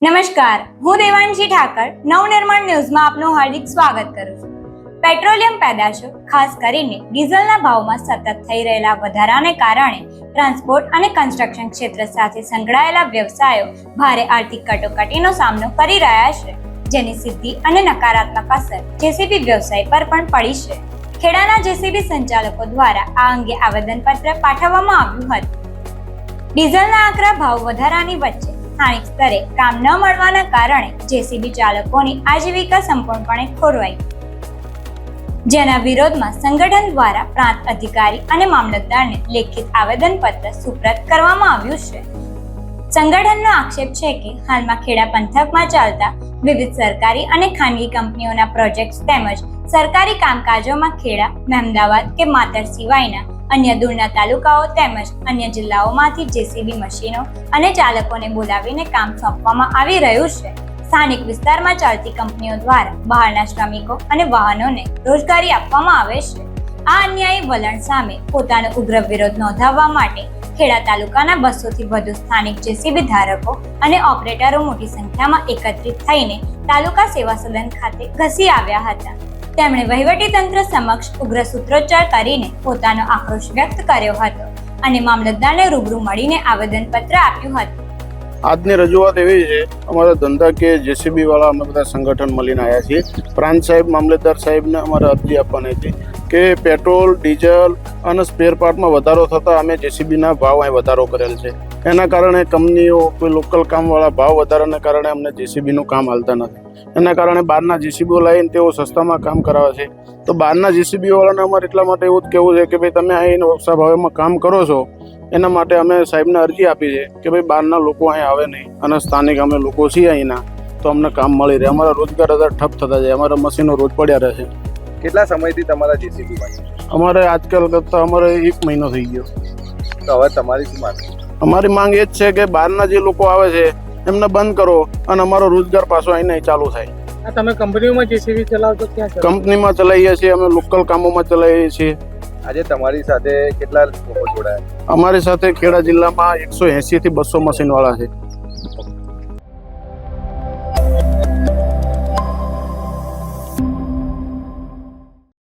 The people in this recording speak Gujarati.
નમસ્કાર, હું દેવાંશી ઠાકર નવનિર્માણ ન્યૂઝમાં આપનું હાર્દિક સ્વાગત કરું છું. પેટ્રોલિયમ પેદાશો ખાસ કરીને ડીઝલના ભાવમાં સતત થઈ રહેલા વધારાને કારણે ટ્રાન્સપોર્ટ અને કન્સ્ટ્રક્શન ક્ષેત્ર સાથે સંકળાયેલા વ્યવસાયો ભારે આર્થિક કટોકટીનો સામનો કરી રહ્યા છે, જેની સીધી અને નકારાત્મક અસર જેસીબી વ્યવસાય પર પણ પડી છે. ખેડાના જેસીબી સંચાલકો દ્વારા આ અંગે આવેદનપત્ર પાઠવવામાં આવ્યું હતું. ડીઝલના આકરા ભાવ વધારાની વચ્ચે સ્થાનિક સ્તરે કામ ન મળવાના કારણે જેસીબી ચાલકોની આજીવિકા સંપૂર્ણપણે ખોરવાઈ, જેના વિરોધમાં સંગઠન દ્વારા પ્રાંત અધિકારી અને મામલતદારને લેખિત આવેદનપત્ર સુપ્રત કરવામાં આવ્યું છે. સંગઠનનો આક્ષેપ છે કે હાલમાં ખેડા પંથકમાં ચાલતા વિવિધ સરકારી અને ખાનગી કંપનીઓના પ્રોજેક્ટ્સ તેમજ સરકારી કામકાજોમાં ખેડા, મહેમદાવાદ કે માતર સિવાયના અન્ય દૂરના તાલુકાઓ તેમજ અન્ય જિલ્લાઓમાંથી જેસીબી મશીનો અને ચાલકોને બોલાવીને કામ સોંપવામાં આવી રહ્યું છે. સ્થાનિક વિસ્તારમાં ચાલતી કંપનીઓ દ્વારા બહારના શ્રમિકો અને વાહનોને રોજગારી આપવામાં આવે છે. આ અન્યાયી વલણ સામે પોતાનો ઉગ્ર વિરોધ નોંધાવવા માટે ખેડા તાલુકાના 200 થી વધુ સ્થાનિક જેસીબી ધારકો અને ઓપરેટરો મોટી સંખ્યામાં એકત્રિત થઈને તાલુકા સેવા સદન ખાતે ઘસી આવ્યા હતા. તેમણે વહીવટીતંત્ર સમક્ષ ઉગ્ર સૂત્રોચ્ચાર કરીને પોતાનો આક્રોશ વ્યક્ત કર્યો હતો અને મામલતદારને રૂબરૂ મળીને આવેદનપત્ર આપ્યું હતું. આજની રજૂઆત એવી છે, અમારા ધંધાકીય જેસીબી વાળા અમે બધા સંગઠન મળીને આવ્યા છીએ. પ્રાંત સાહેબ, મામલતદાર સાહેબને અમારે અરજી આપવાની હતી કે પેટ્રોલ, ડીઝલ અને સ્પેર પાર્ટમાં વધારો થતાં અમે જેસીબીના ભાવ અહીં વધારો કરેલ છે. એના કારણે કંપનીઓ, કોઈ લોકલ કામવાળા ભાવ વધારાને કારણે અમને જેસીબીનું કામ હાલતા નથી. એના કારણે બહારના જેસીબીઓ લાવીને તેઓ સસ્તામાં કામ કરાવે છે. તો બહારના જેસીબી વાળાને અમારે એટલા માટે એવું જ કહેવું છે કે ભાઈ તમે અહીં ઓછા ભાવમાં કામ કરો છો, એના માટે અમે સાહેબને અરજી આપી છે કે ભાઈ બહારના લોકો અહીં આવે નહીં અને સ્થાનિક અમે લોકો છીએ અહીંના, તો અમને કામ મળી રહે. અમારા રોજગાર ઠપ થતા જાય, અમારા મશીનો રોજ પડ્યા રહે છે. કેટલા સમયથી તમારા જેસીબીમાં છે? અમારે આજકાલ કરતાં અમારે 1 મહિનો થઈ ગયો. તો હવે તમારી શું માંગ? અમારી માંગ એ જ છે કે બહારના જે લોકો આવે છે એમને બંધ કરો અને અમારો રોજગાર પાછો અહીં નહીં ચાલુ થાય. તમે કંપનીઓમાં જેસીબી ચલાવો તો ક્યાં કંપનીમાં ચલાવીએ છીએ, અમે લોકલ કામોમાં ચલાવીએ છીએ. આજે તમારી સાથે કેટલા લોકો જોડાયા? અમારી સાથે ખેડા જિલ્લામાં 180 થી 200 મશીન વાળા છે.